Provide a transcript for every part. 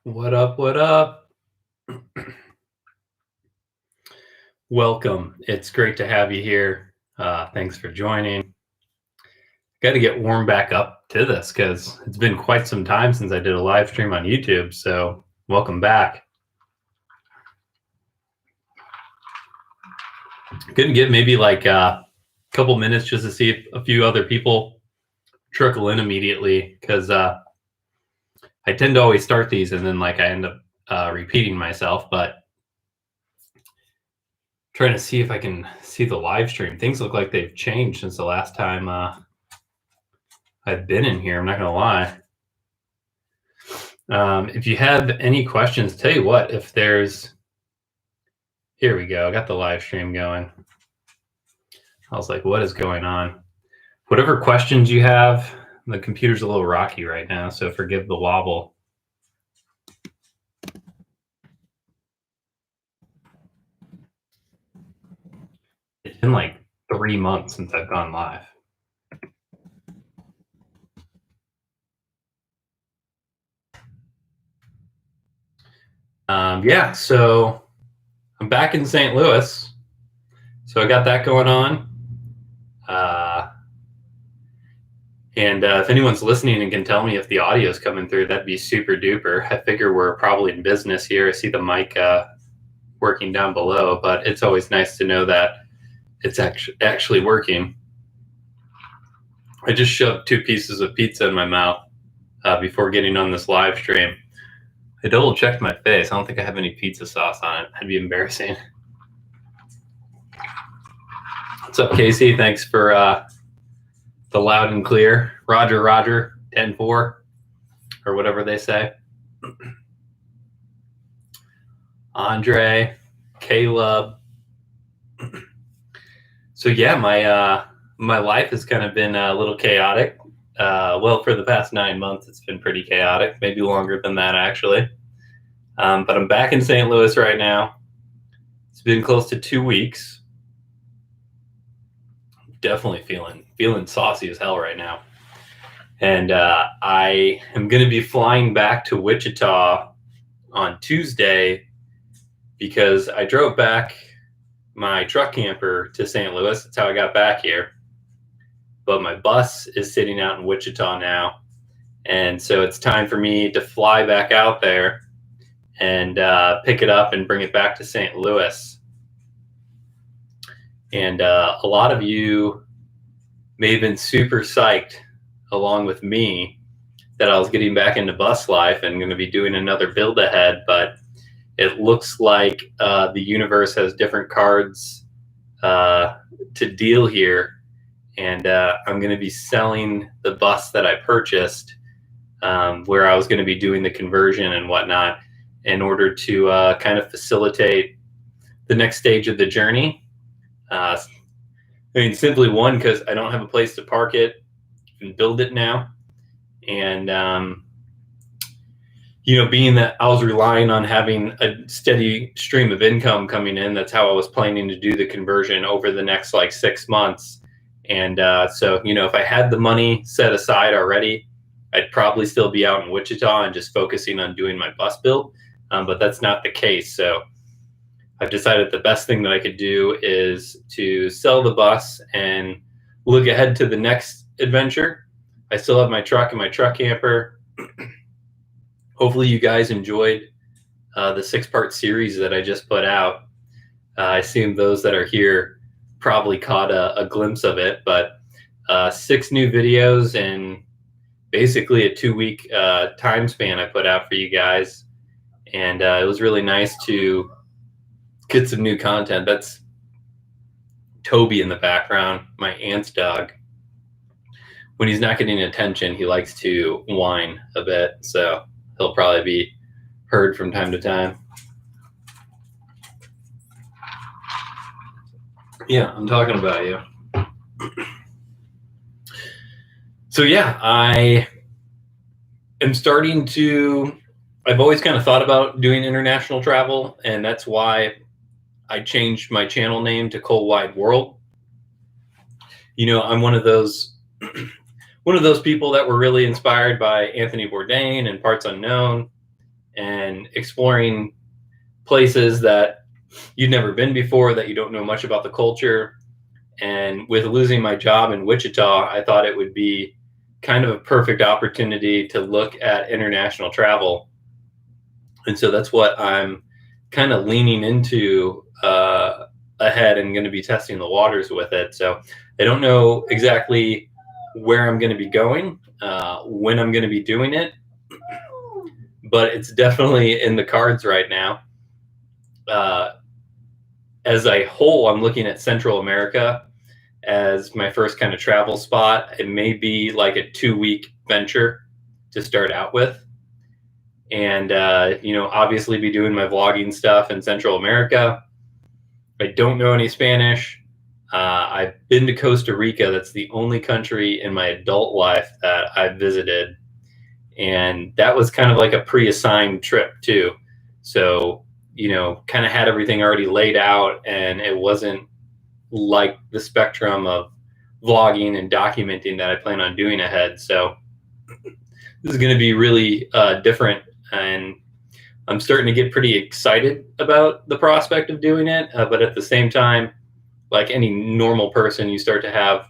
What up? What up? Welcome. It's great to have you here. Thanks for joining. Got to get warmed back up to this because it's been quite some time since I did a live stream on YouTube. So, welcome back. Couldn't get maybe like a couple minutes just to see if a few other people trickle in immediately because I tend to always start these and then I end up repeating myself, but trying to see if I can see the live stream. Things look like they've changed since the last time I've been in here. I'm not gonna lie. If you have any questions, tell you what, if there's, here we go. I got the live stream going. I was like, what is going on? Whatever questions you have, the computer's a little rocky right now, so forgive the wobble. It's been like 3 months since I've gone live. Yeah, so I'm back in St. Louis. So I got that going on. And if anyone's listening and can tell me if the audio is coming through, that'd be super duper. I figure we're probably in business here. I see the mic working down below, but it's always nice to know that it's actually working. I just shoved 2 pieces of pizza in my mouth before getting on this live stream. I double checked my face. I don't think I have any pizza sauce on it. That'd be embarrassing. What's up, Casey? Thanks for the loud and clear. Roger, 10-4, or whatever they say. Andre, Caleb. So yeah, my life has kind of been a little chaotic. Well, for the past 9 months, it's been pretty chaotic, maybe longer than that, actually. But I'm back in St. Louis right now. It's been close to 2 weeks. Definitely feeling saucy as hell right now. And I am going to be flying back to Wichita on Tuesday because I drove back my truck camper to St. Louis. That's how I got back here. But my bus is sitting out in Wichita now. And so it's time for me to fly back out there and pick it up and bring it back to St. Louis. And a lot of you may have been super psyched along with me that I was getting back into bus life and going to be doing another build ahead, but it looks like the universe has different cards to deal here. And I'm going to be selling the bus that I purchased where I was going to be doing the conversion and whatnot in order to kind of facilitate the next stage of the journey. Simply one, because I don't have a place to park it and build it now. And, being that I was relying on having a steady stream of income coming in, that's how I was planning to do the conversion over the next 6 months. And so, if I had the money set aside already, I'd probably still be out in Wichita and just focusing on doing my bus build. But that's not the case. So I've decided the best thing that I could do is to sell the bus and look ahead to the next adventure. I still have my truck and my truck camper. Hopefully you guys enjoyed the 6-part series that I just put out. I assume those that are here probably caught a glimpse of it, but 6 new videos in basically a 2-week time span I put out for you guys. And it was really nice to get some new content. That's Toby in the background, my aunt's dog. When he's not getting attention, he likes to whine a bit, so he'll probably be heard from time to time. Yeah, I'm talking about you. So yeah, I am starting to, I've always kind of thought about doing international travel, and that's why I changed my channel name to Cole Wide World. I'm one of those people that were really inspired by Anthony Bourdain and Parts Unknown. and exploring places that you've never been before, that you don't know much about the culture. And with losing my job in Wichita, I thought it would be kind of a perfect opportunity to look at international travel. And so that's what I'm kind of leaning into ahead, and going to be testing the waters with it. So I don't know exactly where I'm going to be going, when I'm going to be doing it, but it's definitely in the cards right now. As a whole, I'm looking at Central America as my first kind of travel spot. It may be like a 2-week venture to start out with. And, obviously be doing my vlogging stuff in Central America. I don't know any Spanish. I've been to Costa Rica. That's the only country in my adult life that I've visited. And that was kind of like a pre-assigned trip too. So, kind of had everything already laid out, and it wasn't like the spectrum of vlogging and documenting that I plan on doing ahead. So this is going to be really different, and I'm starting to get pretty excited about the prospect of doing it. But at the same time, like any normal person, you start to have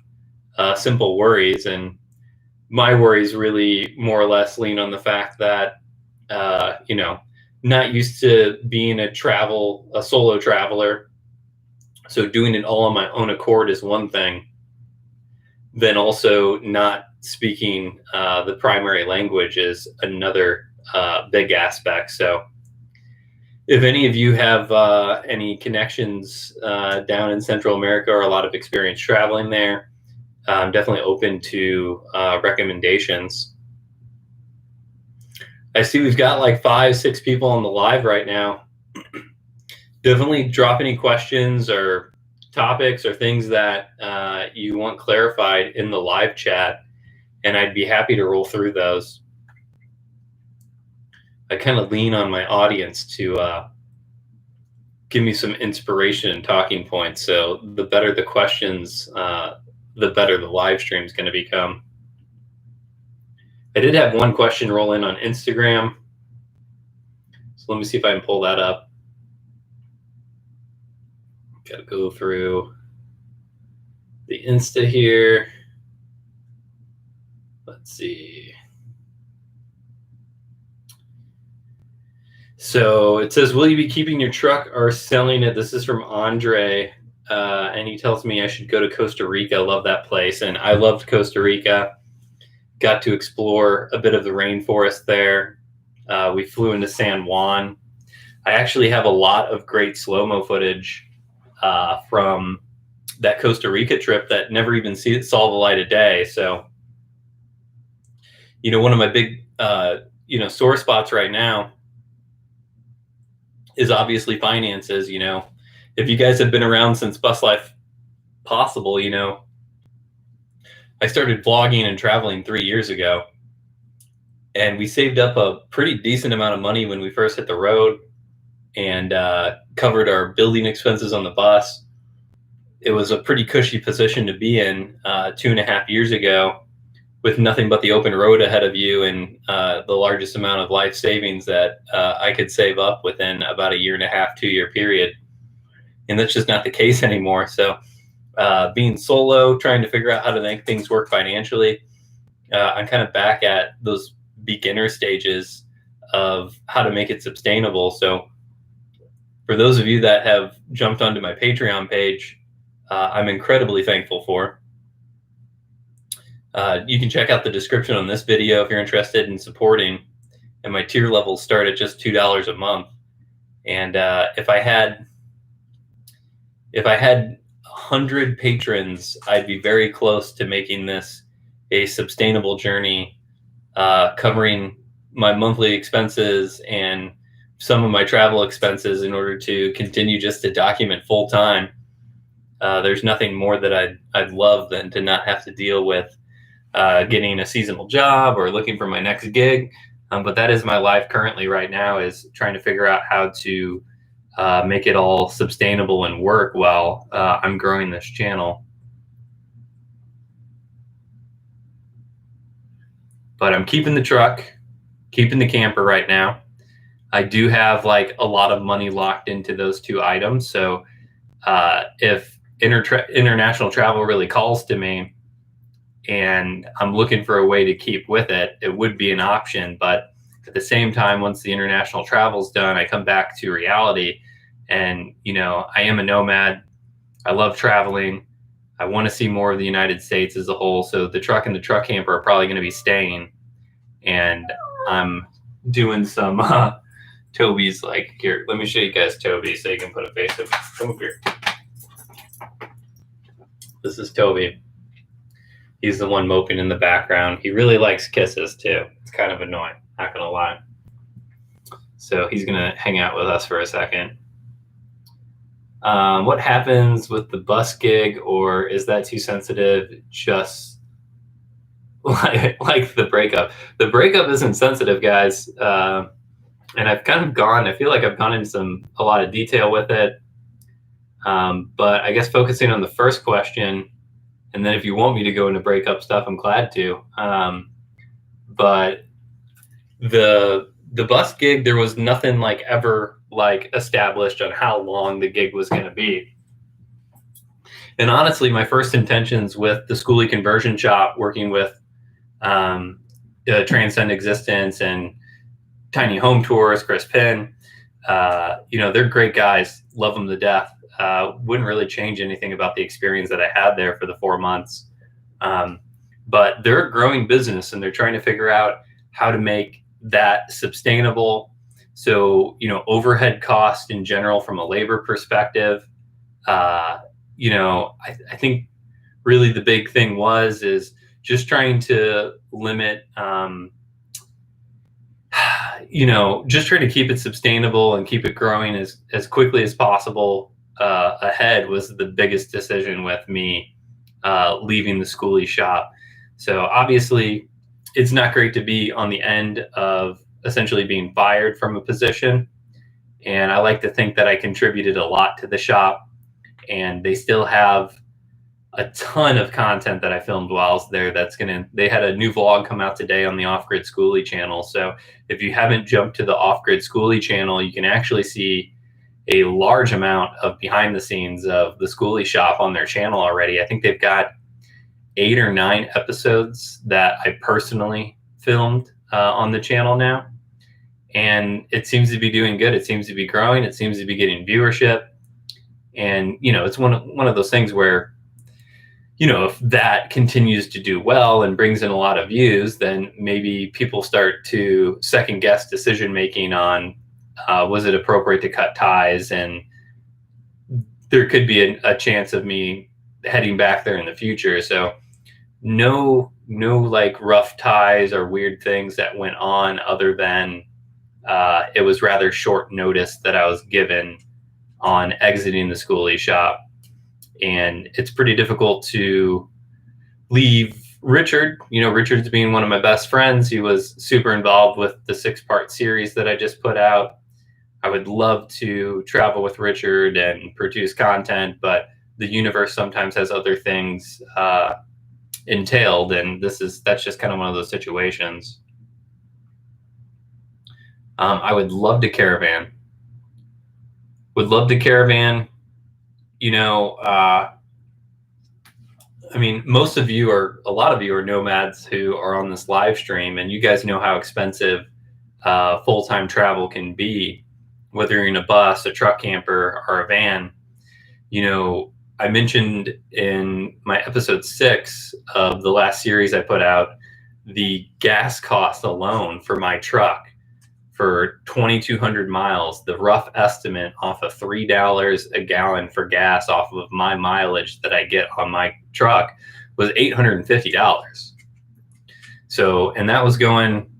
simple worries, and my worries really more or less lean on the fact that, not used to being a solo traveler. So doing it all on my own accord is one thing. Then also not speaking the primary language is another big aspect. So if any of you have any connections down in Central America, or a lot of experience traveling there, I'm definitely open to recommendations. I see we've got like 5-6 people on the live right now. Definitely drop any questions or topics or things that you want clarified in the live chat, and I'd be happy to roll through those. I kind of lean on my audience to give me some inspiration and talking points. So the better the questions, the better the live stream is going to become. I did have one question roll in on Instagram. So let me see if I can pull that up. Got to go through the Insta here. Let's see. So it says, will you be keeping your truck or selling it? This is from Andre. And he tells me I should go to Costa Rica. Love that place. And I loved Costa Rica. Got to explore a bit of the rainforest there. We flew into San Juan. I actually have a lot of great slow-mo footage from that Costa Rica trip that never even saw the light of day. So, one of my big, sore spots right now is obviously finances. If you guys have been around since Bus Life Possible, I started vlogging and traveling 3 years ago, and we saved up a pretty decent amount of money when we first hit the road, and covered our building expenses on the bus. It was a pretty cushy position to be in 2.5 years ago, with nothing but the open road ahead of you, and the largest amount of life savings that I could save up within about a 1.5 to 2 year period. And that's just not the case anymore. So being solo, trying to figure out how to make things work financially, I'm kind of back at those beginner stages of how to make it sustainable. So for those of you that have jumped onto my Patreon page, I'm incredibly thankful for. You can check out the description on this video if you're interested in supporting, and my tier levels start at just $2 a month. And if I had 100 patrons, I'd be very close to making this a sustainable journey, covering my monthly expenses and some of my travel expenses in order to continue just to document full time. There's nothing more that I'd love than to not have to deal with getting a seasonal job or looking for my next gig. But that is my life currently right now, is trying to figure out how to make it all sustainable and work while I'm growing this channel. But I'm keeping the truck, keeping the camper right now. I do have like a lot of money locked into those two items. So if international travel really calls to me and I'm looking for a way to keep with it, it would be an option. But at the same time, once the international travel's done, I come back to reality. And, you know, I am a nomad. I love traveling. I want to see more of the United States as a whole. So the truck and the truck camper are probably going to be staying. And I'm doing some Toby's like, here, let me show you guys Toby so you can put a face of it. Come over here. This is Toby. He's the one moping in the background. He really likes kisses too. It's kind of annoying, not gonna lie. So he's gonna hang out with us for a second. What happens with the bus gig, or is that too sensitive? Just like the breakup. The breakup isn't sensitive, guys. And I've kind of I feel like I've gone into a lot of detail with it. But I guess focusing on the first question, and then if you want me to go into breakup stuff, I'm glad to. But the bus gig, there was nothing like ever like established on how long the gig was going to be. And honestly, my first intentions with the schooly conversion shop, working with Transcend Existence and Tiny Home Tours, Chris Penn, you know, they're great guys, love them to death. Wouldn't really change anything about the experience that I had there for the 4 months. But they're a growing business and they're trying to figure out how to make that sustainable. So, you know, overhead cost in general from a labor perspective, you know, I think really the big thing is just trying to limit, you know, just trying to keep it sustainable and keep it growing as quickly as possible. Ahead was the biggest decision with me leaving the schooly shop. So obviously it's not great to be on the end of essentially being fired from a position. And I like to think that I contributed a lot to the shop, and they still have a ton of content that I filmed while I was there. They had a new vlog come out today on the Off Grid Schooly channel. So if you haven't jumped to the Off Grid Schooly channel, you can actually see a large amount of behind the scenes of the schooly shop on their channel already. I think they've got 8 or 9 episodes that I personally filmed on the channel now. And it seems to be doing good. It seems to be growing. It seems to be getting viewership. And, you know, it's one of those things where, you know, if that continues to do well and brings in a lot of views, then maybe people start to second guess decision making on was it appropriate to cut ties, and there could be a chance of me heading back there in the future. So no like rough ties or weird things that went on, other than it was rather short notice that I was given on exiting the schooly shop. And it's pretty difficult to leave Richard. You know, Richard's being one of my best friends. He was super involved with the 6-part series that I just put out. I would love to travel with Richard and produce content, but the universe sometimes has other things entailed, and that's just kind of one of those situations. I would love to caravan. You know, I mean, a lot of you are nomads who are on this live stream, and you guys know how expensive full-time travel can be, whether you're in a bus, a truck camper, or a van. You know, I mentioned in my episode 6 of the last series I put out, the gas cost alone for my truck for 2,200 miles, the rough estimate off of $3 a gallon for gas off of my mileage that I get on my truck was $850. So, and that was going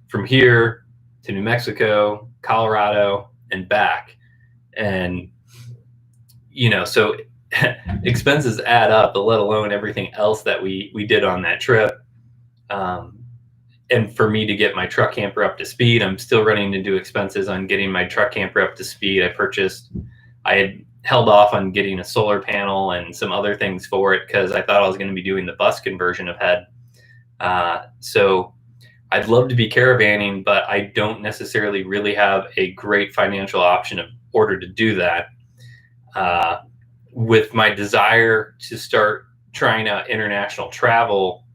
from here to New Mexico, Colorado, and back. And, you know, so expenses add up, let alone everything else that we did on that trip. And for me to get my truck camper up to speed, I'm still running into expenses on getting my truck camper up to speed. I had held off on getting a solar panel and some other things for it because I thought I was going to be doing the bus conversion ahead. So I'd love to be caravanning, but I don't necessarily really have a great financial option in order to do that. With my desire to start trying out international travel,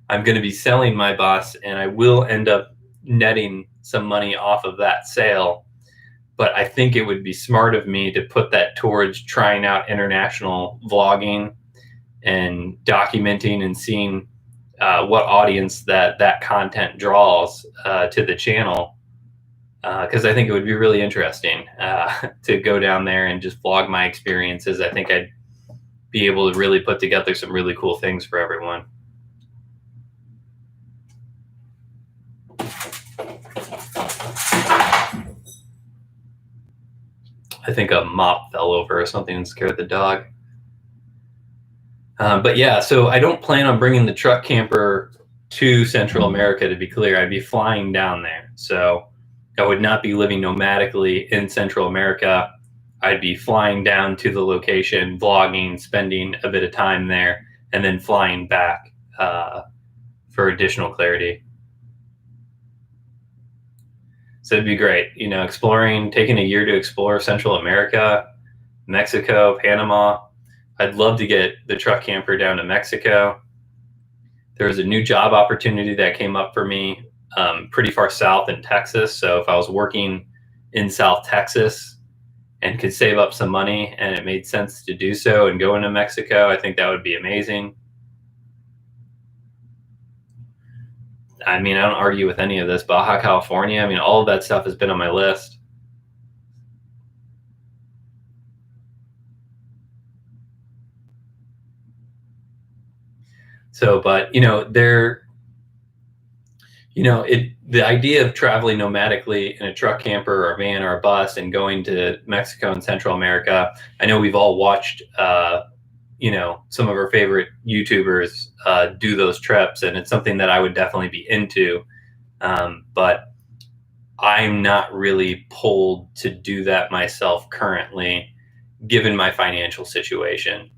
I'm going to be selling my bus, and I will end up netting some money off of that sale. But I think it would be smart of me to put that towards trying out international vlogging and documenting and seeing what audience that content draws to the channel. Because I think it would be really interesting to go down there and just vlog my experiences. I think I'd be able to really put together some really cool things for everyone. I think a mop fell over or something and scared the dog. But yeah, so I don't plan on bringing the truck camper to Central America, to be clear. I'd be flying down there. So I would not be living nomadically in Central America. I'd be flying down to the location, vlogging, spending a bit of time there, and then flying back for additional clarity. So it'd be great, exploring, taking a year to explore Central America, Mexico, Panama. I'd love to get the truck camper down to Mexico. There was a new job opportunity that came up for me pretty far south in Texas. So if I was working in South Texas and could save up some money and it made sense to do so and go into Mexico, I think that would be amazing. I mean, I don't argue with any of this. Baja California, I mean, all of that stuff has been on my list. So, but, the idea of traveling nomadically in a truck camper or a van or a bus and going to Mexico and Central America, I know we've all watched, some of our favorite YouTubers do those trips, and it's something that I would definitely be into. But I'm not really pulled to do that myself currently, given my financial situation.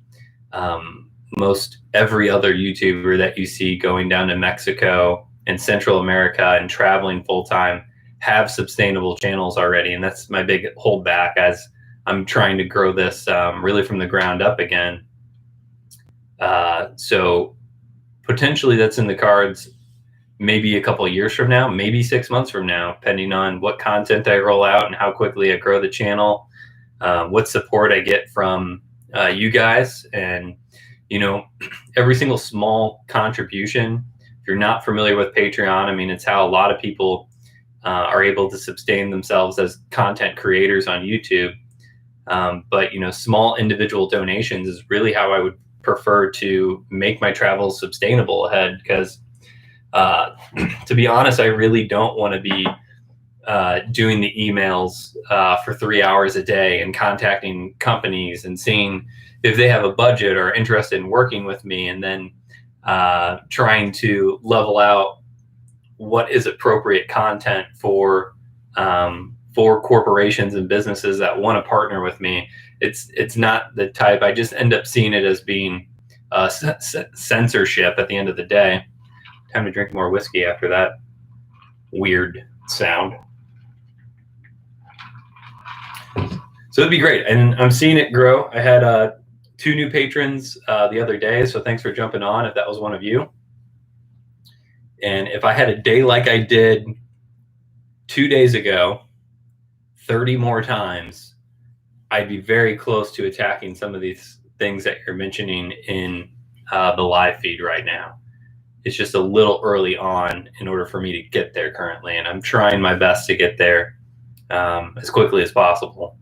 Most every other YouTuber that you see going down to Mexico and Central America and traveling full time have sustainable channels already. And that's my big holdback as I'm trying to grow this really from the ground up again. So potentially that's in the cards maybe a couple of years from now, maybe 6 months from now, depending on what content I roll out and how quickly I grow the channel, what support I get from you guys. And every single small contribution, if you're not familiar with Patreon, I mean, it's how a lot of people are able to sustain themselves as content creators on YouTube. But, small individual donations is really how I would prefer to make my travels sustainable ahead. Because to be honest, I really don't want to be doing the emails for 3 hours a day and contacting companies and seeing if they have a budget or interested in working with me, and then trying to level out what is appropriate content for corporations and businesses that want to partner with me. It's not the type. I just end up seeing it as being censorship at the end of the day. Time to drink more whiskey after that weird sound. So it'd be great, and I'm seeing it grow. I had 2 new patrons the other day, so thanks for jumping on if that was one of you. And if I had a day like I did 2 days ago, 30 more times, I'd be very close to attacking some of these things that you're mentioning in the live feed right now. It's just a little early on in order for me to get there currently, and I'm trying my best to get there as quickly as possible.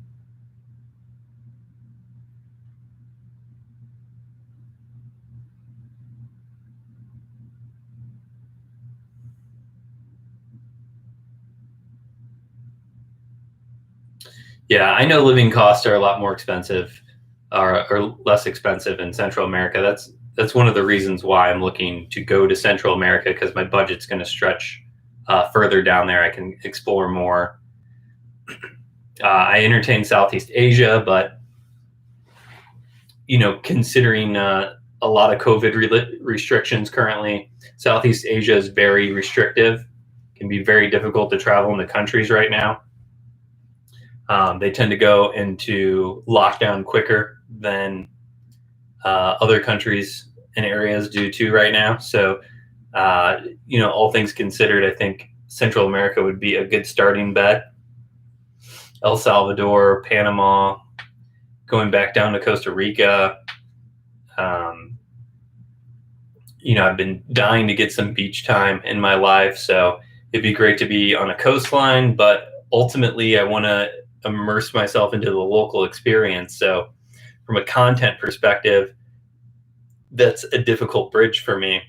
Yeah, I know living costs are a lot more expensive or less expensive in Central America. That's one of the reasons why I'm looking to go to Central America, because my budget's going to stretch further down there. I can explore more. I entertain Southeast Asia, but considering a lot of COVID restrictions currently, Southeast Asia is very restrictive can be very difficult to travel in the countries right now. They tend to go into lockdown quicker than other countries and areas do too right now. So, all things considered, I think Central America would be a good starting bet. El Salvador, Panama, going back down to Costa Rica. I've been dying to get some beach time in my life, so it'd be great to be on a coastline, but ultimately I want to immerse myself into the local experience. So from a content perspective, that's a difficult bridge for me.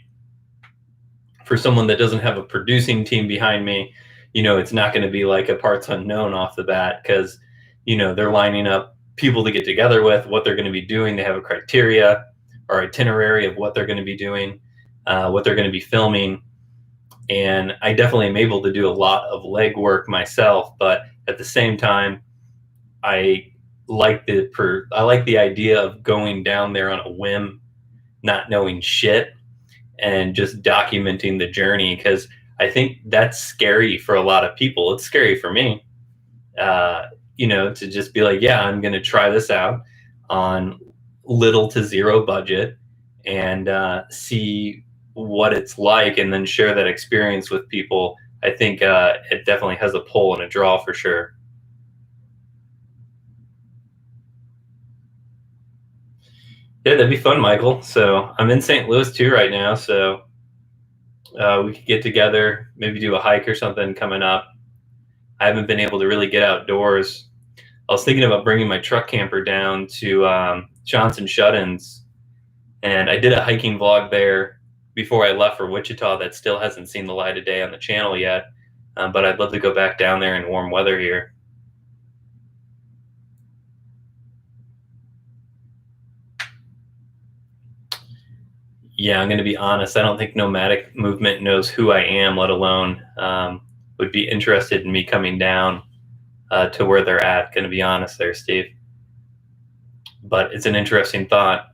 For someone that doesn't have a producing team behind me, it's not going to be like a parts unknown off the bat, because, they're lining up people to get together with, what they're going to be doing. They have a criteria or itinerary of what they're going to be doing, what they're going to be filming. And I definitely am able to do a lot of legwork myself, but at the same time, I like the idea of going down there on a whim, not knowing shit, and just documenting the journey, because I think that's scary for a lot of people. It's scary for me, to just be like, yeah, I'm going to try this out on little to zero budget and see what it's like, and then share that experience with people. I think it definitely has a pull and a draw for sure. Yeah, that'd be fun, Michael. So I'm in St. Louis too right now, so we could get together, maybe do a hike or something coming up. I haven't been able to really get outdoors. I was thinking about bringing my truck camper down to Johnson Shut-ins, and I did a hiking vlog there before I left for Wichita that still hasn't seen the light of day on the channel yet, but I'd love to go back down there in warm weather here. Yeah, I'm going to be honest. I don't think Nomadic movement knows who I am, let alone would be interested in me coming down to where they're at. Going to be honest there, Steve. But it's an interesting thought.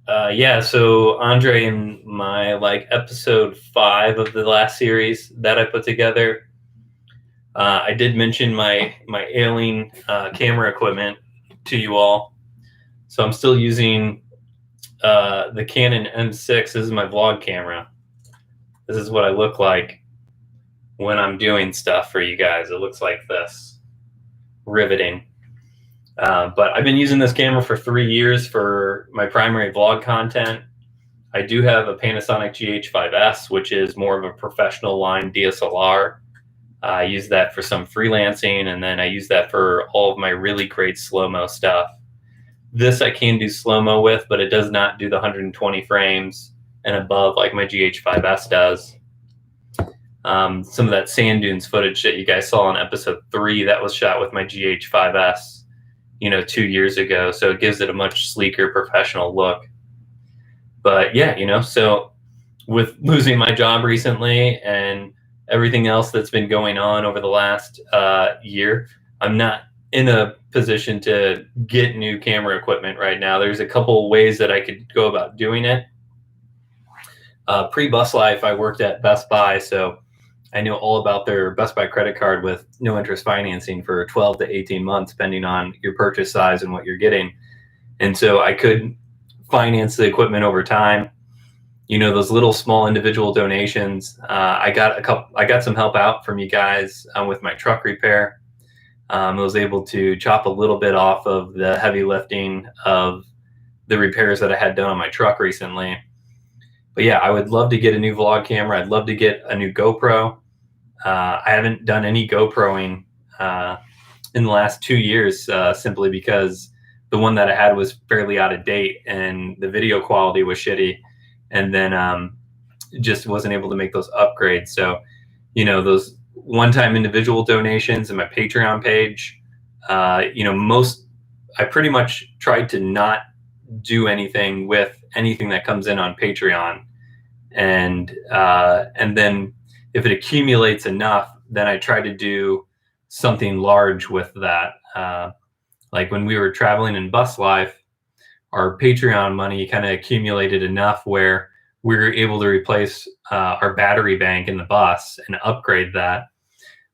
Yeah, so Andre, in my episode 5 of the last series that I put together, I did mention my ailing camera equipment to you all. So I'm still using the Canon M6. This is my vlog camera. This is what I look like when I'm doing stuff for you guys. It looks like this. Riveting. But I've been using this camera for 3 years for my primary vlog content. I do have a Panasonic GH5S, which is more of a professional line DSLR. I use that for some freelancing, and then I use that for all of my really great slow-mo stuff. This I can do slow-mo with, but it does not do the 120 frames and above like my GH5S does. Some of that sand dunes footage that you guys saw in episode 3, that was shot with my GH5S, 2 years ago. So it gives it a much sleeker, professional look. But yeah, so with losing my job recently and everything else that's been going on over the last year, I'm not in a position to get new camera equipment right now. There's a couple ways that I could go about doing it. Pre-Bus Life, I worked at Best Buy, so I know all about their Best Buy credit card with no interest financing for 12 to 18 months, depending on your purchase size and what you're getting. And so I could finance the equipment over time. Those little small individual donations. I got some help out from you guys with my truck repair. I was able to chop a little bit off of the heavy lifting of the repairs that I had done on my truck recently. But yeah, I would love to get a new vlog camera. I'd love to get a new GoPro. I haven't done any GoProing in the last 2 years simply because the one that I had was fairly out of date and the video quality was shitty. And then just wasn't able to make those upgrades. So, those one-time individual donations and my Patreon page, I pretty much tried to not do anything with anything that comes in on Patreon. And then if it accumulates enough, then I try to do something large with that. Like when we were traveling in Bus Life, our Patreon money kind of accumulated enough where we were able to replace our battery bank in the bus and upgrade that,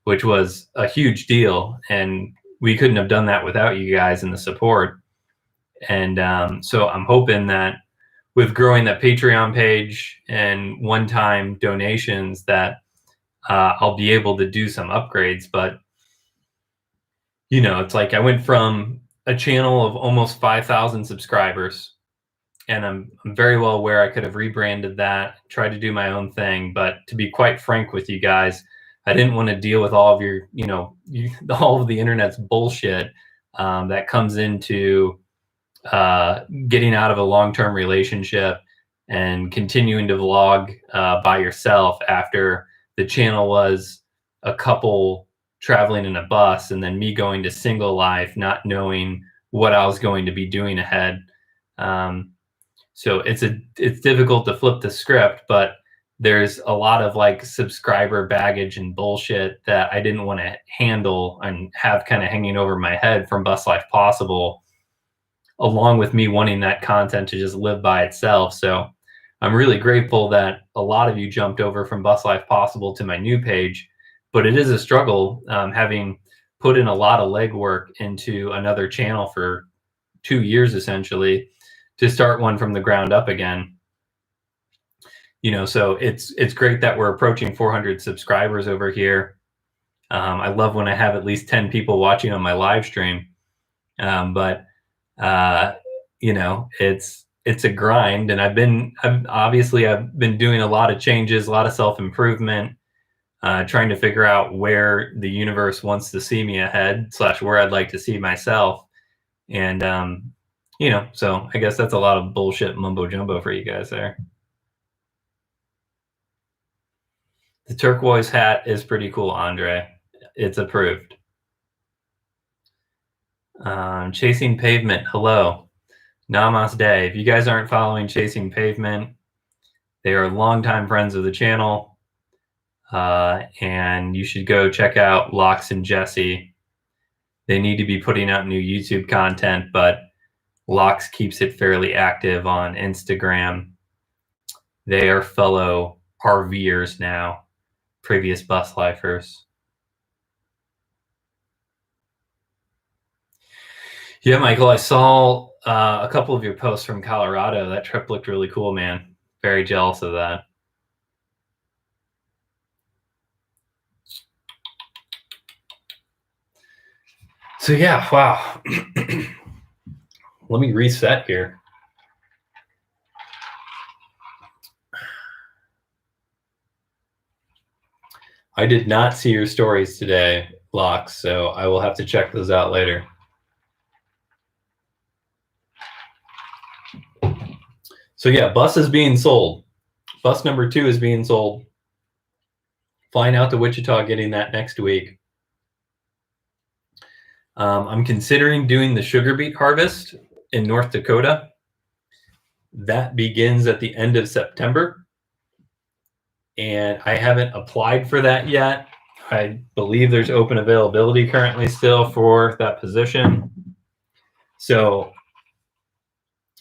which was a huge deal. And we couldn't have done that without you guys and the support. And so I'm hoping that with growing that Patreon page and one-time donations that I'll be able to do some upgrades. But, you know, it's like I went from a channel of almost 5,000 subscribers, and I'm very well aware I could have rebranded that, tried to do my own thing. But to be quite frank with you guys, I didn't want to deal with all of your, all of the internet's bullshit that comes into getting out of a long-term relationship and continuing to vlog by yourself after the channel was a couple traveling in a bus, and then me going to single life, not knowing what I was going to be doing ahead. So it's difficult to flip the script, but there's a lot of like subscriber baggage and bullshit that I didn't want to handle and have kind of hanging over my head from Bus Life Possible, along with me wanting that content to just live by itself. So I'm really grateful that a lot of you jumped over from Bus Life Possible to my new page, but it is a struggle having put in a lot of legwork into another channel for 2 years, essentially, to start one from the ground up again. So it's great that we're approaching 400 subscribers over here. I love when I have at least 10 people watching on my live stream. But it's a grind, and I've been doing a lot of changes, a lot of self-improvement, trying to figure out where the universe wants to see me ahead / where I'd like to see myself. And, so I guess that's a lot of bullshit mumbo jumbo for you guys there. The turquoise hat is pretty cool, Andre. It's approved. Chasing Pavement, hello. Namaste. If you guys aren't following Chasing Pavement, they are longtime friends of the channel. And you should go check out Lox and Jesse. They need to be putting out new YouTube content, but Lox keeps it fairly active on Instagram. They are fellow RVers now, previous bus lifers. Yeah, Michael, I saw a couple of your posts from Colorado. That trip looked really cool, man. Very jealous of that. So yeah, wow. Let me reset here. I did not see your stories today, Lox, so I will have to check those out later. So yeah, bus is being sold. Bus number 2 is being sold. Flying out to Wichita, getting that next week. I'm considering doing the sugar beet harvest in North Dakota. That begins at the end of September. And I haven't applied for that yet. I believe there's open availability currently still for that position. So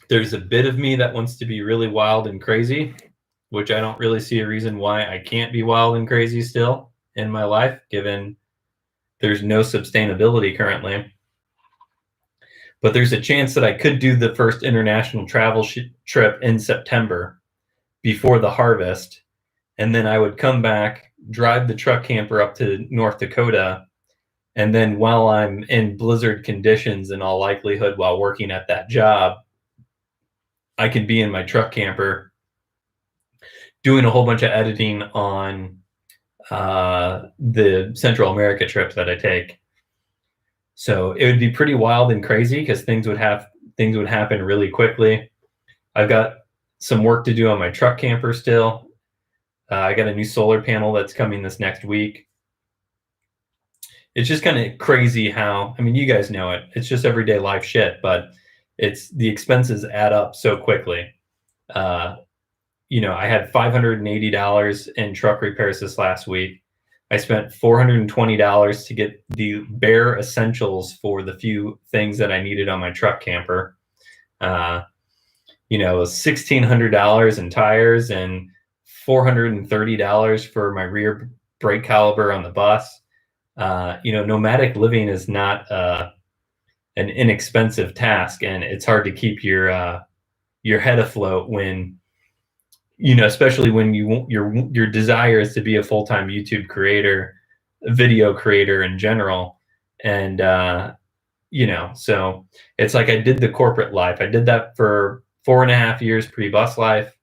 there's a bit of me that wants to be really wild and crazy, which I don't really see a reason why I can't be wild and crazy still in my life, given there's no sustainability currently. But there's a chance that I could do the first international travel trip in September before the harvest. And then I would come back, drive the truck camper up to North Dakota. And then while I'm in blizzard conditions, in all likelihood, while working at that job, I could be in my truck camper doing a whole bunch of editing on the Central America trips that I take. So it would be pretty wild and crazy because things would happen really quickly. I've got some work to do on my truck camper still. I got a new solar panel that's coming this next week. It's just kind of crazy how, I mean, you guys know it. It's just everyday life shit, but the expenses add up so quickly. I had $580 in truck repairs this last week. I spent $420 to get the bare essentials for the few things that I needed on my truck camper. it was $1,600 in tires and $430 for my rear brake caliper on the bus. Nomadic living is not an inexpensive task, and it's hard to keep your head afloat when, especially when your desire is to be a full-time YouTube creator, video creator in general. And so it's like I did the corporate life. I did that for 4.5 years pre-bus life.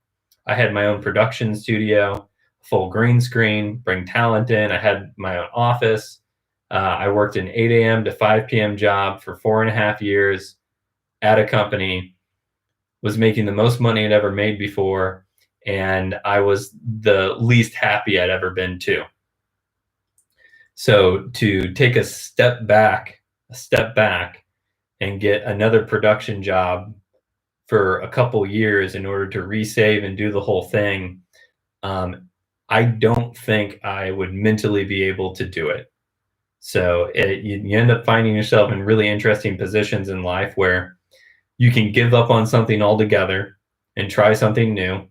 I had my own production studio, full green screen, bring talent in. I had my own office. I worked an 8 a.m. to 5 p.m. job for 4.5 years at a company, was making the most money I'd ever made before, and I was the least happy I'd ever been too. So to take a step back and get another production job for a couple years in order to resave and do the whole thing, I don't think I would mentally be able to do it. So you end up finding yourself in really interesting positions in life where you can give up on something altogether and try something new.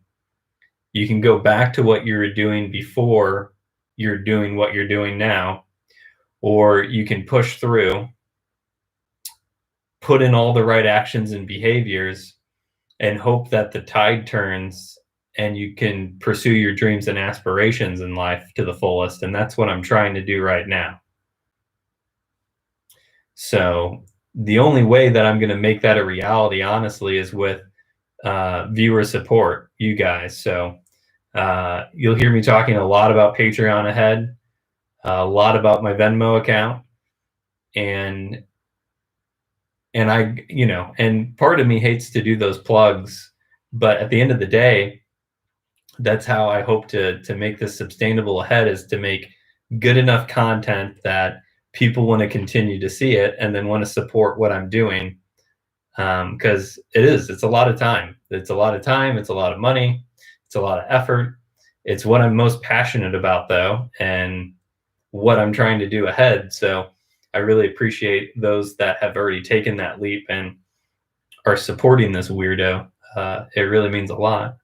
You can go back to what you were doing before you're doing what you're doing now, or you can push through, put in all the right actions and behaviors, and hope that the tide turns and you can pursue your dreams and aspirations in life to the fullest. And that's what I'm trying to do right now. So the only way that I'm going to make that a reality, honestly, is with viewer support, you guys. So you'll hear me talking a lot about Patreon ahead, a lot about my Venmo account, and I, and part of me hates to do those plugs, but at the end of the day, that's how I hope to make this sustainable ahead, is to make good enough content that people want to continue to see it and then want to support what I'm doing. Because it's a lot of time. It's a lot of money. It's a lot of effort. It's what I'm most passionate about, though, and what I'm trying to do ahead. So I really appreciate those that have already taken that leap and are supporting this weirdo. It really means a lot.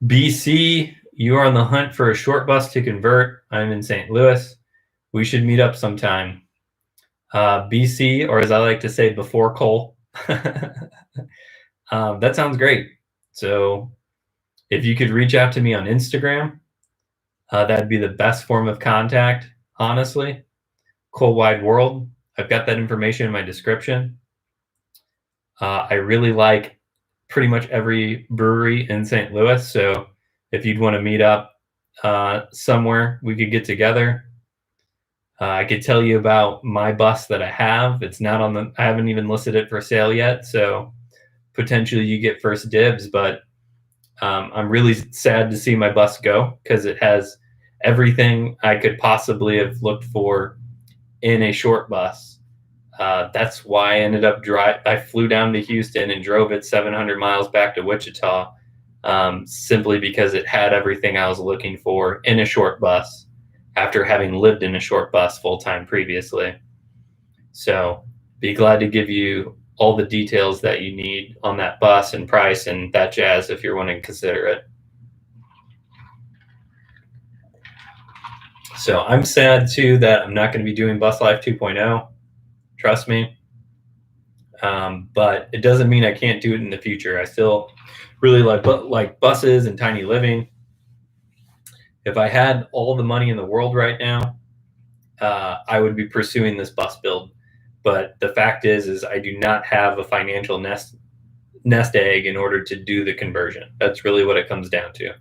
BC, you are on the hunt for a short bus to convert. I'm in St. Louis. We should meet up sometime. BC, or as I like to say, before Cole. That sounds great. So if you could reach out to me on Instagram, that'd be the best form of contact, honestly. Cole Wide World. I've got that information in my description. I really like pretty much every brewery in St. Louis. So if you'd want to meet up somewhere, we could get together. I could tell you about my bus that I have. It's not on I haven't even listed it for sale yet. So potentially you get first dibs, but I'm really sad to see my bus go, because it has everything I could possibly have looked for in a short bus. That's why I ended up I flew down to Houston and drove it 700 miles back to Wichita, simply because it had everything I was looking for in a short bus, after having lived in a short bus full-time previously. So be glad to give you all the details that you need on that bus and price and that jazz if you're wanting to consider it. So I'm sad too that I'm not going to be doing Bus Life 2.0. Trust me. But it doesn't mean I can't do it in the future. I still really like buses and tiny living. If I had all the money in the world right now, I would be pursuing this bus build. But the fact is I do not have a financial nest egg in order to do the conversion. That's really what it comes down to.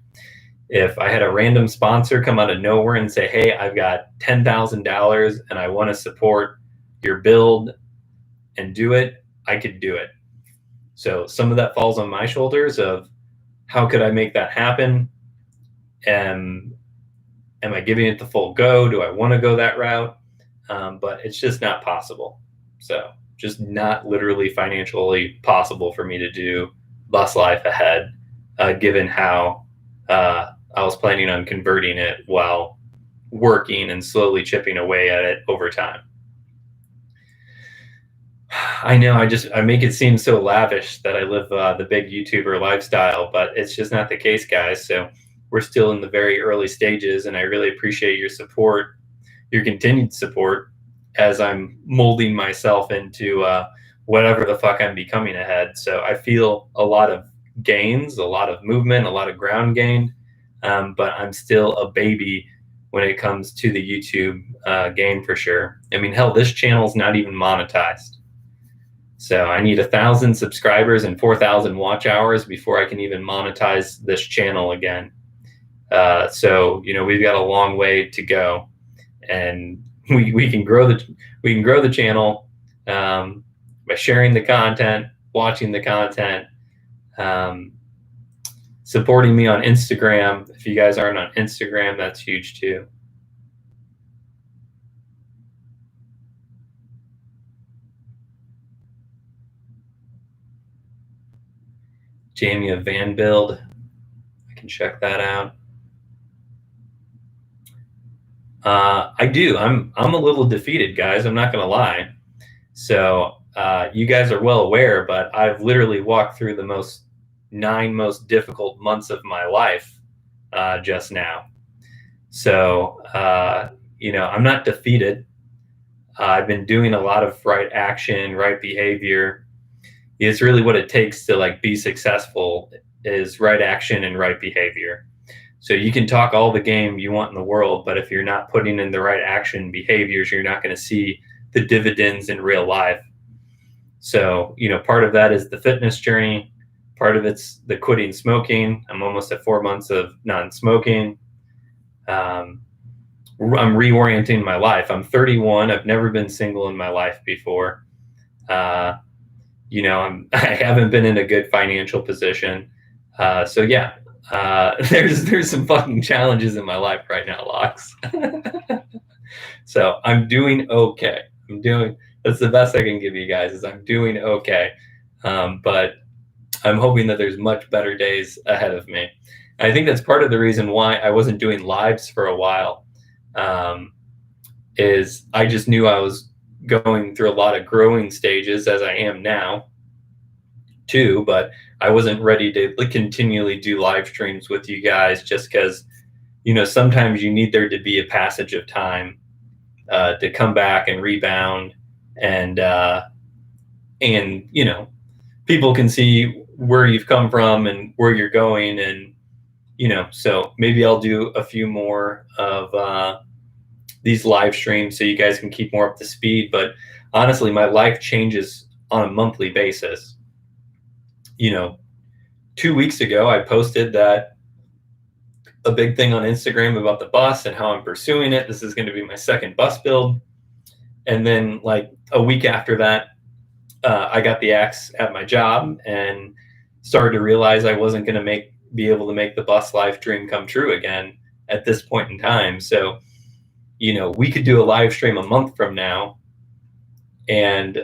If I had a random sponsor come out of nowhere and say, hey, I've got $10,000 and I want to support your build and do it, I could do it. So some of that falls on my shoulders of how could I make that happen? And am I giving it the full go? Do I want to go that route? But it's just not possible. So just not literally financially possible for me to do Bus Life ahead, given how I was planning on converting it while working and slowly chipping away at it over time. I know I make it seem so lavish that I live the big YouTuber lifestyle, but it's just not the case, guys. So we're still in the very early stages, and I really appreciate your support, your continued support, as I'm molding myself into whatever the fuck I'm becoming ahead. So I feel a lot of gains, a lot of movement, a lot of ground gained, but I'm still a baby when it comes to the YouTube game for sure. I mean, hell, this channel's not even monetized. So I need 1,000 subscribers and 4,000 watch hours before I can even monetize this channel again. So we've got a long way to go, and we can grow the channel by sharing the content, watching the content, supporting me on Instagram. If you guys aren't on Instagram, that's huge too. Jamie of Van Build, I can check that out. I do. I'm a little defeated, guys. I'm not gonna lie. So you guys are well aware, but I've literally walked through the 9 most difficult months of my life just now. So I'm not defeated. I've been doing a lot of right action, right behavior. It's really what it takes to be successful is right action and right behavior. So you can talk all the game you want in the world, but if you're not putting in the right action behaviors, you're not going to see the dividends in real life. So, part of that is the fitness journey. Part of it's the quitting smoking. I'm almost at 4 months of non-smoking. I'm reorienting my life. I'm 31. I've never been single in my life before. I haven't been in a good financial position. So yeah, there's some fucking challenges in my life right now, Locks. So I'm doing okay. That's the best I can give you guys, is I'm doing okay. But I'm hoping that there's much better days ahead of me. And I think that's part of the reason why I wasn't doing lives for a while, is I just knew I was going through a lot of growing stages, as I am now too, but I wasn't ready to continually do live streams with you guys, just because sometimes you need there to be a passage of time to come back and rebound, and people can see where you've come from and where you're going, and so maybe I'll do a few more of these live streams so you guys can keep more up to speed. But honestly, my life changes on a monthly basis. 2 weeks ago, I posted that a big thing on Instagram about the bus and how I'm pursuing it. This is going to be my second bus build. And then a week after that, I got the axe at my job and started to realize I wasn't going to be able to make the bus life dream come true again at this point in time. So, we could do a live stream a month from now, and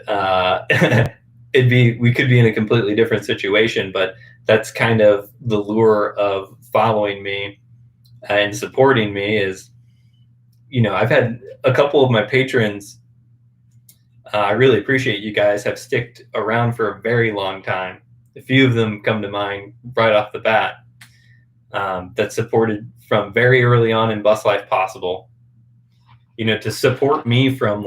we could be in a completely different situation. But that's kind of the lure of following me and supporting me is, I've had a couple of my patrons, I really appreciate you guys, have sticked around for a very long time. A few of them come to mind right off the bat, that supported from very early on in Bus Life Possible. To support me from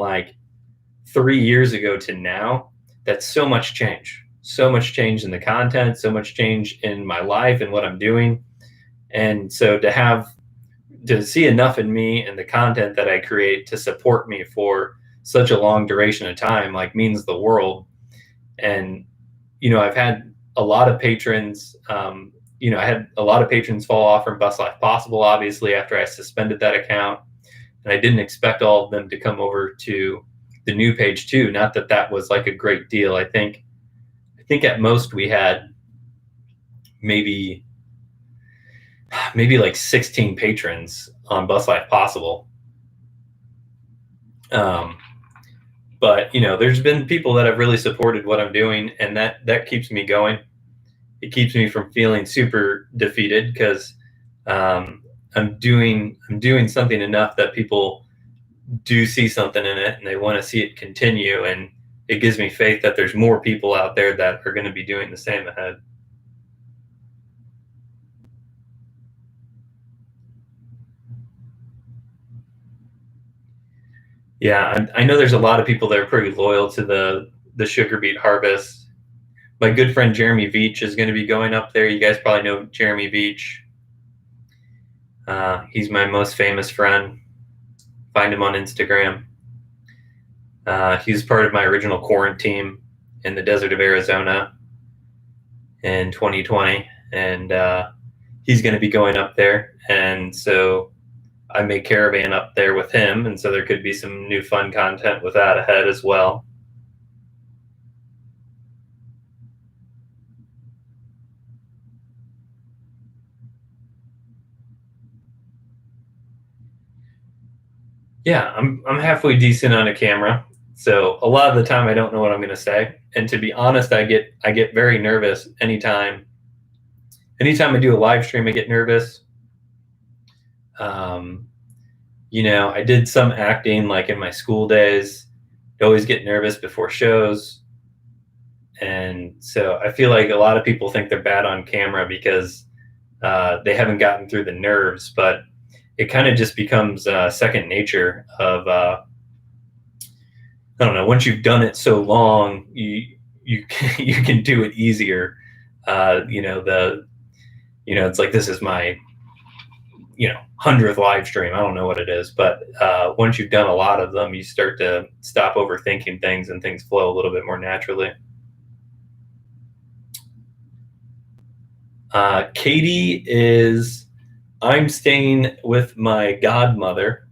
3 years ago to now, that's so much change in the content, so much change in my life and what I'm doing. And so to see enough in me and the content that I create to support me for such a long duration of time, means the world. And, I've had a lot of patrons, I had a lot of patrons fall off from Bus Life Possible, obviously, after I suspended that account. And I didn't expect all of them to come over to the new page too. Not that that was a great deal. I think at most we had maybe 16 patrons on Bus Life Possible. But there's been people that have really supported what I'm doing, and that keeps me going. It keeps me from feeling super defeated, because I'm doing something enough that people do see something in it and they want to see it continue, and it gives me faith that there's more people out there that are going to be doing the same ahead. Yeah, I know there's a lot of people that are pretty loyal to the sugar beet harvest. My good friend Jeremy Veach is going to be going up there. You guys probably know Jeremy Veach. He's my most famous friend. Find him on Instagram. He was part of my original quarantine in the desert of Arizona in 2020, and he's going to be going up there. And so I may caravan up there with him, and so there could be some new fun content with that ahead as well. Yeah, I'm halfway decent on a camera, so a lot of the time I don't know what I'm going to say, and to be honest, I get very nervous anytime I do a live stream. I get nervous. You know, I did some acting like in my school days. I always get nervous before shows, and so I feel like a lot of people think they're bad on camera because they haven't gotten through the nerves, but it kind of just becomes second nature of I don't know. Once you've done it so long, you you can do it easier. You know, it's like this is my 100th live stream. I don't know what it is, but once you've done a lot of them, you start to stop overthinking things, and things flow a little bit more naturally. Katie is. I'm staying with my godmother,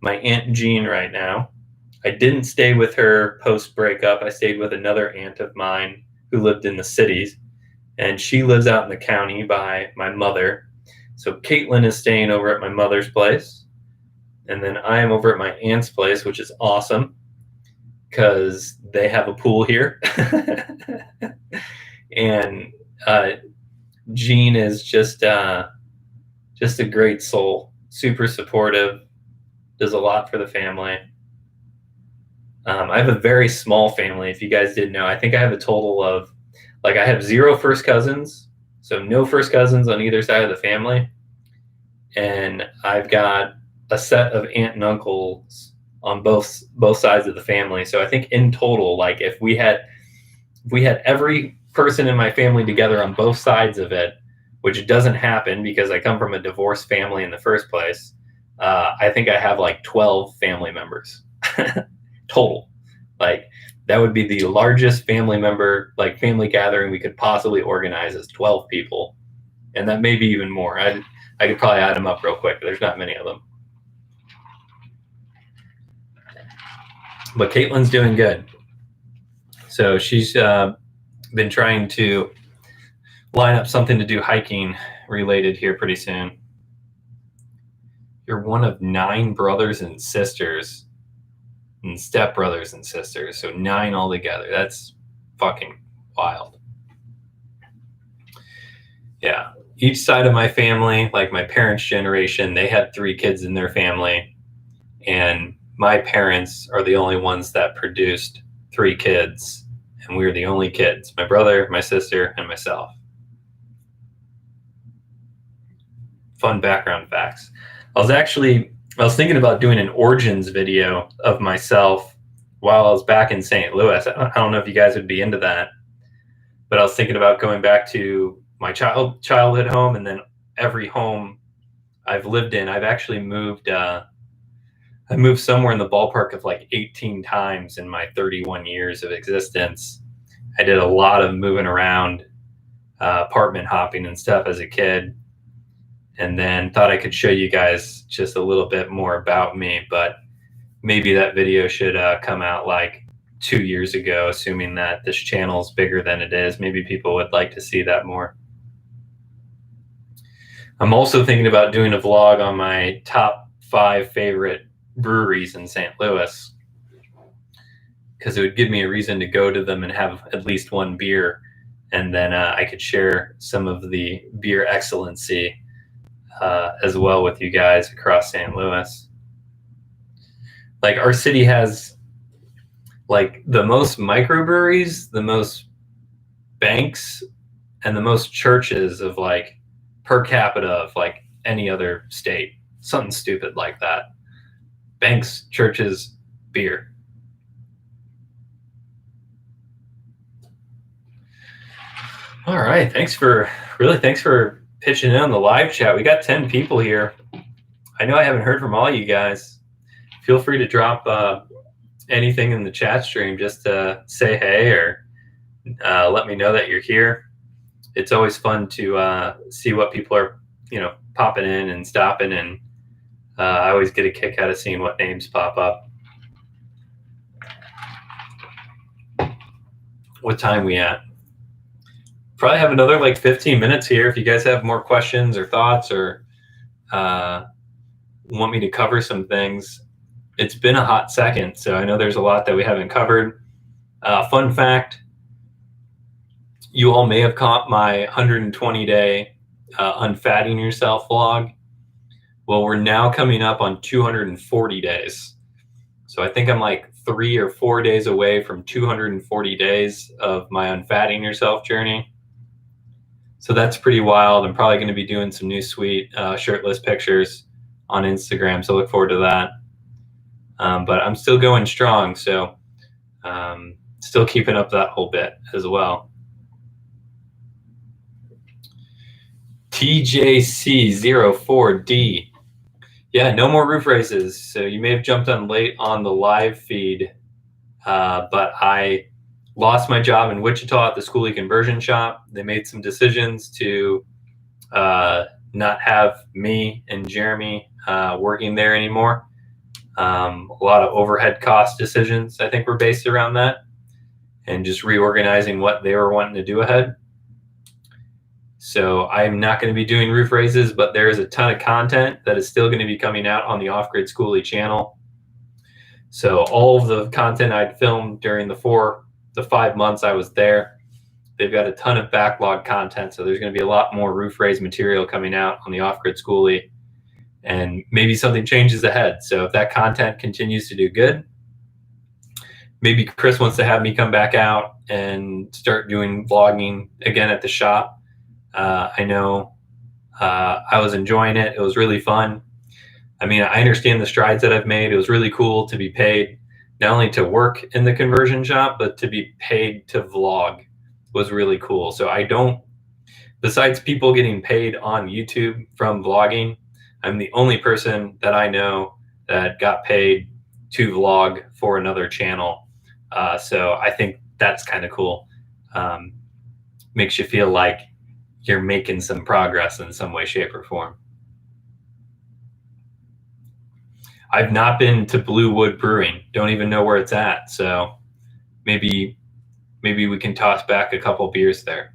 my Aunt Jean, right now. I didn't stay with her post breakup. I stayed with another aunt of mine who lived in the cities, and she lives out in the county by my mother. So Caitlin is staying over at my mother's place, and then I am over at my aunt's place, which is awesome because they have a pool here. And Jean is just a great soul, super supportive, does a lot for the family. I have a very small family. If you guys didn't know, I think I have a total of, I have 0 first cousins, so no first cousins on either side of the family, and I've got a set of aunt and uncles on both sides of the family. So I think in total, if we had every person in my family together on both sides of it, which doesn't happen because I come from a divorced family in the first place, I think I have 12 family members total. That would be the largest family gathering we could possibly organize, is 12 people, and that may be even more. I could probably add them up real quick. There's not many of them, but Caitlin's doing good. So she's been trying to line up something to do hiking related here pretty soon. You're one of 9 brothers and sisters and stepbrothers and sisters, so 9 altogether. That's fucking wild. Yeah, each side of my family, my parents' generation, they had 3 kids in their family, and my parents are the only ones that produced 3 kids, and we were the only kids: my brother, my sister, and myself. Fun background facts. I was thinking about doing an origins video of myself while I was back in St. Louis. I don't know if you guys would be into that, but I was thinking about going back to my childhood home, and then every home I've lived in. I've actually moved. I moved somewhere in the ballpark of 18 times in my 31 years of existence. I did a lot of moving around, apartment hopping and stuff as a kid, and then thought I could show you guys just a little bit more about me. But maybe that video should come out 2 years ago, assuming that this channel's bigger than it is. Maybe people would like to see that more. I'm also thinking about doing a vlog on my top 5 favorite breweries in St. Louis, because it would give me a reason to go to them and have at least one beer, and then I could share some of the beer excellency as well with you guys across St. Louis. Like our city has like the most microbreweries, the most banks, and the most churches of like per capita of like any other state. Something stupid like that. Banks, churches, beer. All right. Thanks for pitching in on the live chat. We got 10 people here. I know I haven't heard from all you guys. Feel free to drop anything in the chat stream just to say hey or let me know that you're here. It's always fun to see what people are, popping in and stopping, and I always get a kick out of seeing what names pop up. What time we at? Probably have another like 15 minutes here. If you guys have more questions or thoughts or want me to cover some things. It's been a hot second, so I know there's a lot that we haven't covered. Fun fact, you all may have caught my 120-day unfatting yourself vlog. Well, we're now coming up on 240 days. So I think I'm like 3 or 4 days away from 240 days of my unfatting yourself journey. So that's pretty wild. I'm probably going to be doing some new sweet shirtless pictures on Instagram, so look forward to that. But I'm still going strong, so still keeping up that whole bit as well. TJC04D. Yeah, no more roof raises. So you may have jumped on late on the live feed, but I lost my job in Wichita at the schooly conversion shop. They made some decisions to not have me and Jeremy working there anymore. A lot of overhead cost decisions, I think, were based around that, and just reorganizing what they were wanting to do ahead. So I'm not going to be doing roof raises, but there is a ton of content that is still going to be coming out on the Off Grid Schooly channel. So all of the content I'd filmed during the 5 months I was there, they've got a ton of backlog content. So there's going to be a lot more roof raise material coming out on the Off Grid Schooly, and maybe something changes ahead. So if that content continues to do good, maybe Chris wants to have me come back out and start doing vlogging again at the shop. I know I was enjoying it. It was really fun. I mean, I understand the strides that I've made. It was really cool to be paid, not only to work in the conversion shop, but to be paid to vlog was really cool. So besides people getting paid on YouTube from vlogging, I'm the only person that I know that got paid to vlog for another channel. So I think that's kind of cool. Makes you feel like you're making some progress in some way, shape, or form. I've not been to Blue Wood Brewing. Don't even know where it's at. So maybe we can toss back a couple beers there.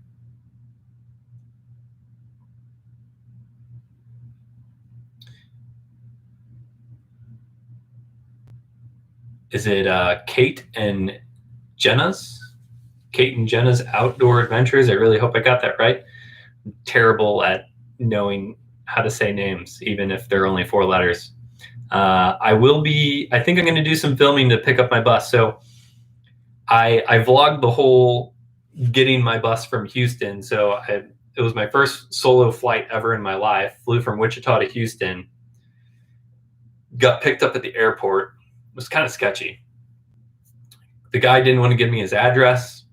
Is it Kate and Jenna's? Kate and Jenna's Outdoor Adventures. I really hope I got that right. I'm terrible at knowing how to say names, even if they're only 4 letters. I think I'm going to do some filming to pick up my bus. So I vlogged the whole getting my bus from Houston. So it was my first solo flight ever in my life. Flew from Wichita to Houston. Got picked up at the airport. It was kind of sketchy. The guy didn't want to give me his address.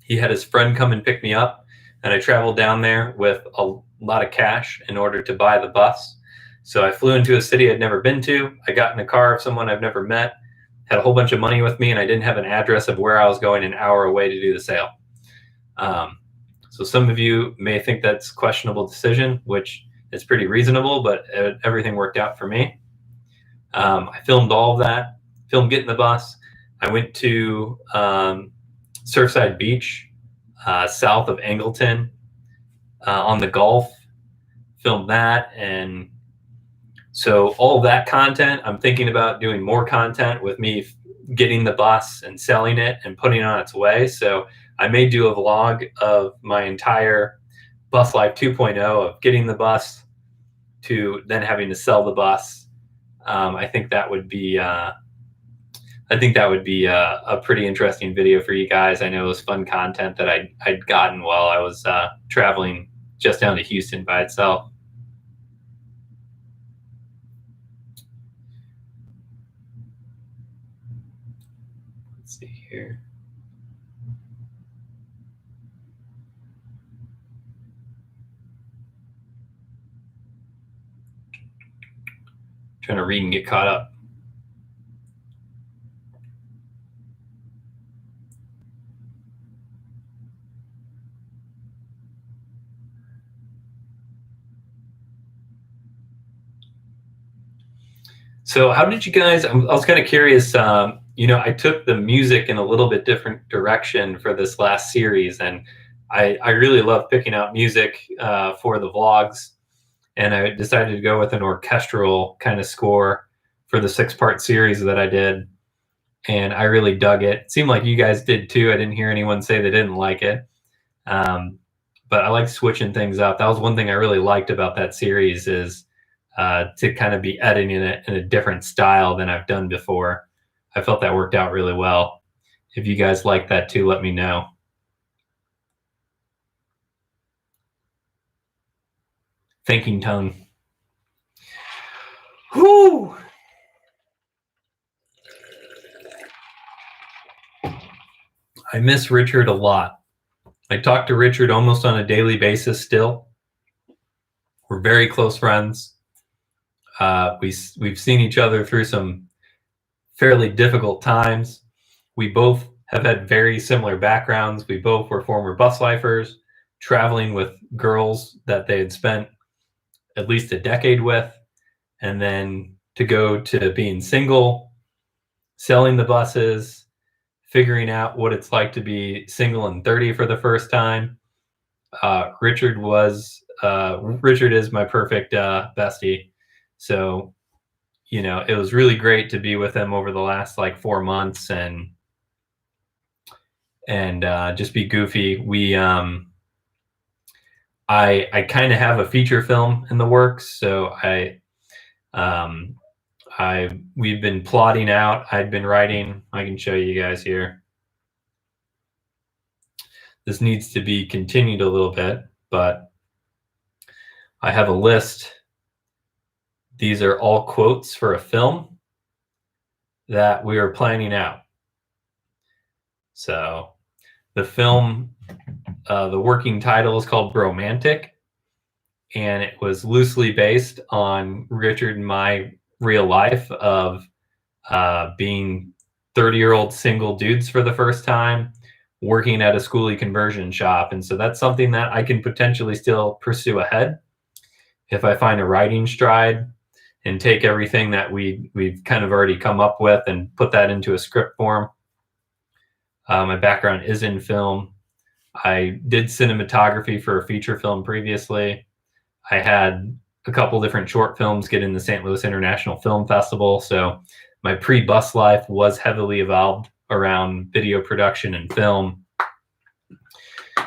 He had his friend come and pick me up, and I traveled down there with a lot of cash in order to buy the bus. So I flew into a city I'd never been to. I got in a car of someone I've never met, had a whole bunch of money with me, and I didn't have an address of where I was going an hour away to do the sale. So some of you may think that's a questionable decision, which is pretty reasonable, but everything worked out for me. I filmed all of that, filmed getting the bus. I went to Surfside Beach, south of Angleton, on the Gulf, filmed that. And so all of that content, I'm thinking about doing more content with me getting the bus and selling it and putting it on its way. So I may do a vlog of my entire Bus Life 2.0 of getting the bus, to then having to sell the bus. I think that would be a pretty interesting video for you guys. I know it was fun content that I'd gotten while I was traveling just down to Houston by itself. Let's see here. Trying to read and get caught up. So how did you guys, I was kind of curious, I took the music in a little bit different direction for this last series, and I really love picking out music for the vlogs, and I decided to go with an orchestral kind of score for the 6-part series that I did, and I really dug it. It seemed like you guys did too. I didn't hear anyone say they didn't like it, but I like switching things up. That was one thing I really liked about that series, is to kind of be editing it in a different style than I've done before. I felt that worked out really well. If you guys like that too, let me know. Thinking tone. Whoo! I miss Richard a lot. I talk to Richard almost on a daily basis still. We're very close friends. We've seen each other through some fairly difficult times. We both have had very similar backgrounds. We both were former bus lifers, traveling with girls that they had spent at least a decade with, and then to go to being single, selling the buses, figuring out what it's like to be single and 30 for the first time. Richard is my perfect bestie. So, it was really great to be with him over the last 4 months and just be goofy. I kind of have a feature film in the works, so we've been plotting out. I'd been writing. I can show you guys here. This needs to be continued a little bit, but I have a list. These are all quotes for a film that we are planning out. So the film, the working title is called Romantic, and it was loosely based on Richard and my real life of being 30-year-old single dudes for the first time, working at a schooly conversion shop. And so that's something that I can potentially still pursue ahead if I find a writing stride and take everything that we've kind of already come up with and put that into a script form. My background is in film. I did cinematography for a feature film previously. I had a couple different short films get in the St. Louis International Film Festival. So my pre-bus life was heavily evolved around video production and film.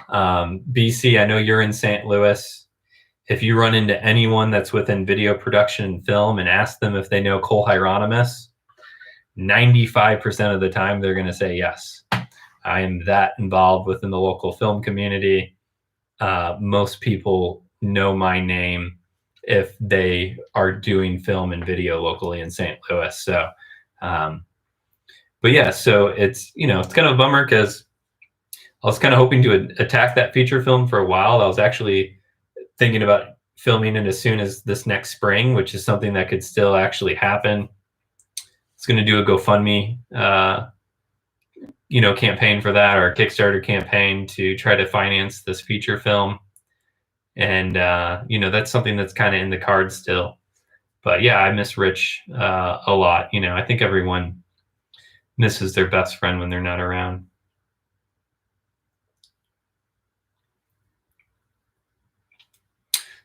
BC, I know you're in St. Louis. If you run into anyone that's within video production and film and ask them if they know Cole Hieronymus, 95% of the time they're going to say yes. I am that involved within the local film community. Most people know my name if they are doing film and video locally in St. Louis. So, but yeah, so it's kind of a bummer because I was kind of hoping to attack that feature film for a while. I was actually thinking about filming it as soon as this next spring, which is something that could still actually happen. It's going to do a GoFundMe, campaign for that, or a Kickstarter campaign to try to finance this feature film. And, that's something that's kind of in the cards still. But yeah, I miss Rich a lot. I think everyone misses their best friend when they're not around.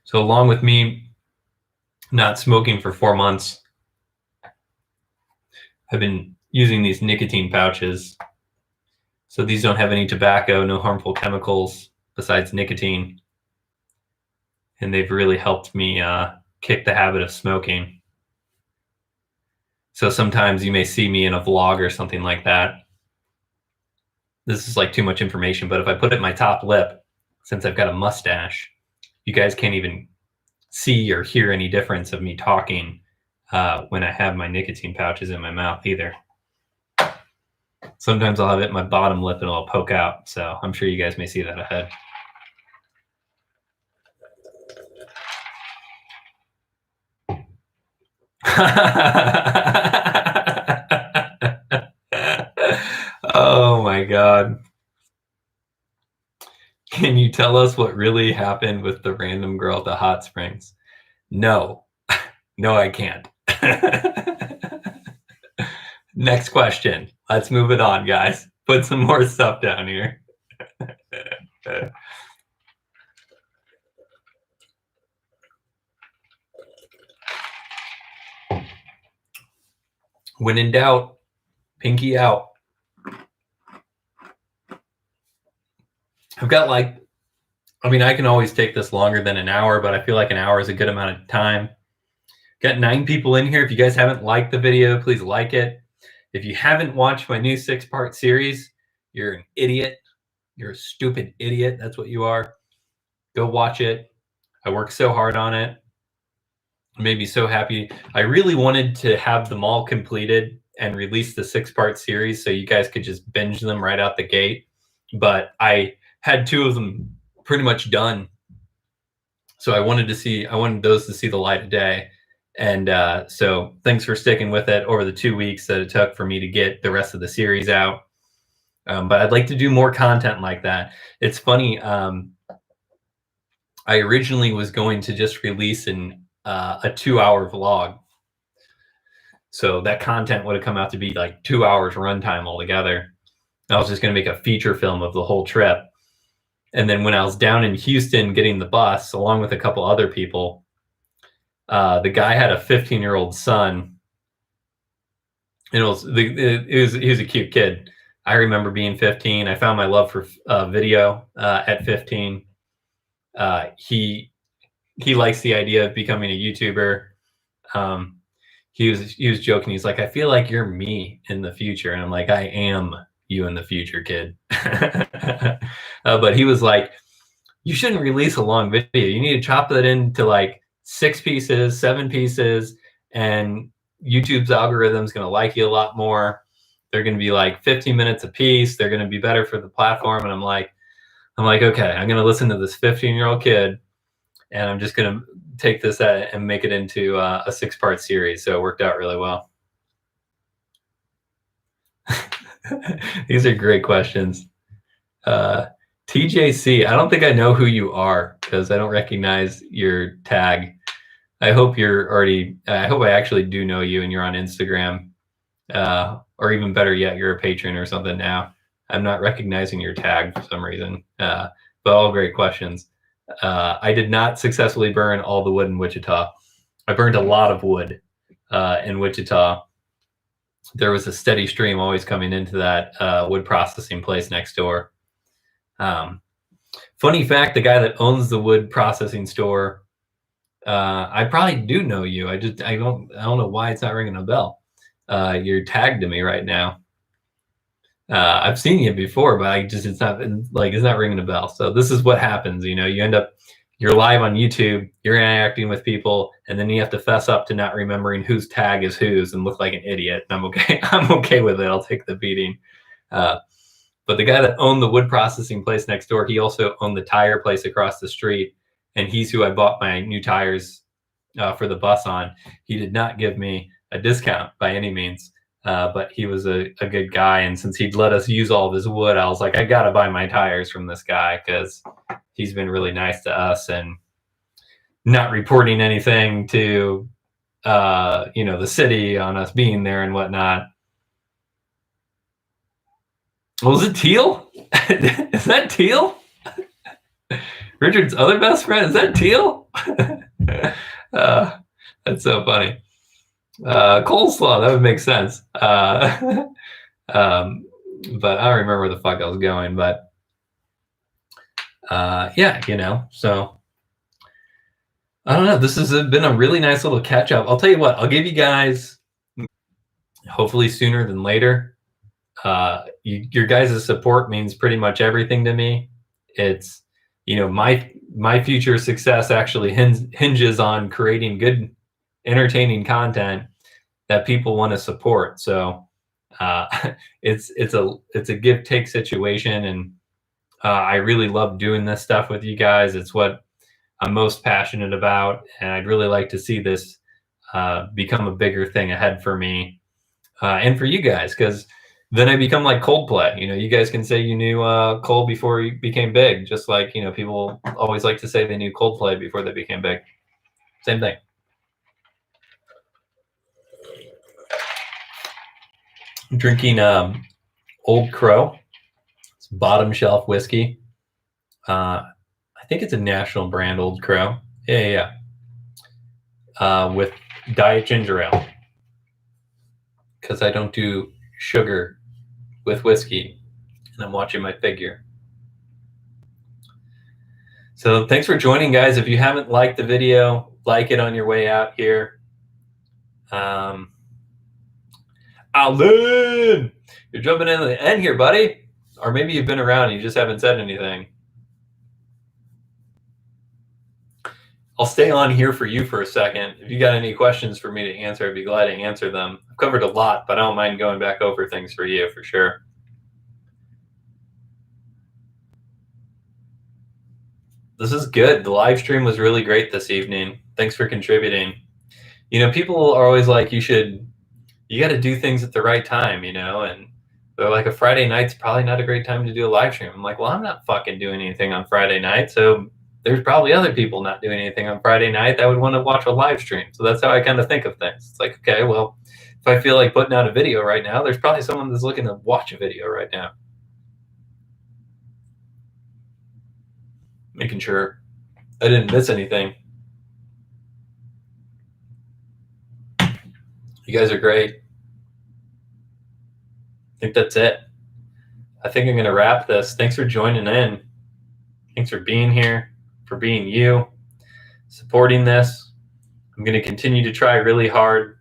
So along with me not smoking for 4 months, I've been using these nicotine pouches. So these don't have any tobacco, no harmful chemicals besides nicotine. And they've really helped me kick the habit of smoking. So sometimes you may see me in a vlog or something like that. This is like too much information, but if I put it in my top lip, since I've got a mustache, you guys can't even see or hear any difference of me talking when I have my nicotine pouches in my mouth either. Sometimes I'll have it in my bottom lip and it'll poke out. So I'm sure you guys may see that ahead. Oh my God. Can you tell us what really happened with the random girl at the hot springs? No. No, I can't. Next question. Let's move it on, guys. Put some more stuff down here. When in doubt, pinky out. I've got I can always take this longer than an hour, but I feel like an hour is a good amount of time. Got 9 people in here. If you guys haven't liked the video, please like it. If you haven't watched my new 6-part series, you're an idiot. You're a stupid idiot. That's what you are. Go watch it. I worked so hard on it. It made me so happy. I really wanted to have them all completed and release the 6-part series so you guys could just binge them right out the gate. But I had 2 of them pretty much done. So I wanted those to see the light of day. And so thanks for sticking with it over the 2 weeks that it took for me to get the rest of the series out. But I'd like to do more content like that. It's funny. I originally was going to just release a 2-hour vlog. So that content would have come out to be like 2 hours runtime altogether. I was just going to make a feature film of the whole trip. And then when I was down in Houston getting the bus, along with a couple other people, the guy had a 15-year-old son. And he was a cute kid. I remember being 15. I found my love for video at 15. He likes the idea of becoming a YouTuber. He was joking. He's like, I feel like you're me in the future. And I'm like, I am you in the future, kid. But he was like, you shouldn't release a long video. You need to chop that into like 6 pieces, 7 pieces, and YouTube's algorithm is going to like you a lot more. They're going to be like 15 minutes a piece. They're going to be better for the platform. And I'm like, okay, I'm going to listen to this 15-year-old kid, and I'm just going to take this and make it into a 6-part series. So it worked out really well. These are great questions. TJC, I don't think I know who you are because I don't recognize your tag. I hope I actually do know you and you're on Instagram. Or even better yet, you're a patron or something now. I'm not recognizing your tag for some reason. But all great questions. I did not successfully burn all the wood in Wichita. I burned a lot of wood in Wichita. There was a steady stream always coming into that wood processing place next door. Funny fact, the guy that owns the wood processing store, I probably do know you. I don't know why it's not ringing a bell. You're tagged to me right now. I've seen you before, but it's not ringing a bell. So this is what happens. You you're live on YouTube, you're interacting with people, and then you have to fess up to not remembering whose tag is whose and look like an idiot. And I'm okay. I'm okay with it. I'll take the beating. But the guy that owned the wood processing place next door, he also owned the tire place across the street. And he's who I bought my new tires for the bus on. He did not give me a discount by any means, but he was a good guy. And since he'd let us use all of his wood, I was like, I got to buy my tires from this guy because he's been really nice to us and not reporting anything to, the city on us being there and whatnot. Was it Teal? Is that Teal? Richard's other best friend? Is that Teal? That's so funny. Coleslaw, that would make sense. But I don't remember where the fuck I was going. But yeah, so I don't know. This has been a really nice little catch up. I'll tell you what, I'll give you guys, hopefully sooner than later. Your guys' support means pretty much everything to me. It's, my future success actually hinges on creating good, entertaining content that people want to support. So it's a give take situation, and I really love doing this stuff with you guys. It's what I'm most passionate about, and I'd really like to see this become a bigger thing ahead for me and for you guys, because then I become like Coldplay. You guys can say you knew Cole before you became big, just like people always like to say they knew Coldplay before they became big. Same thing. I'm drinking Old Crow. It's bottom shelf whiskey. I think it's a national brand, Old Crow. Yeah. With diet ginger ale, because I don't do sugar with whiskey, and I'm watching my figure. So thanks for joining, guys. If you haven't liked the video, like it on your way out here. Alan, you're jumping in the end here, buddy. Or maybe you've been around and you just haven't said anything. I'll stay on here for you for a second. If you got any questions for me to answer, I'd be glad to answer them. I've covered a lot, but I don't mind going back over things for you for sure. This is good. The live stream was really great this evening. Thanks for contributing. People are always like, you got to do things at the right time, and they're like, a Friday night's probably not a great time to do a live stream. I'm like, well, I'm not fucking doing anything on Friday night, so there's probably other people not doing anything on Friday night that would want to watch a live stream. So that's how I kind of think of things. It's like, okay, well, if I feel like putting out a video right now, there's probably someone that's looking to watch a video right now. Making sure I didn't miss anything. You guys are great. I think that's it. I think I'm going to wrap this. Thanks for joining in. Thanks for being here, for being you, supporting this. I'm going to continue to try really hard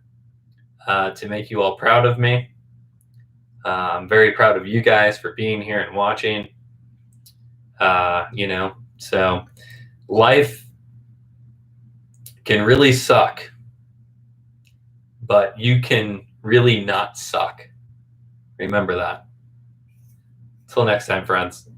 to make you all proud of me. I'm very proud of you guys for being here and watching. So life can really suck, but you can really not suck. Remember that. Till next time, friends.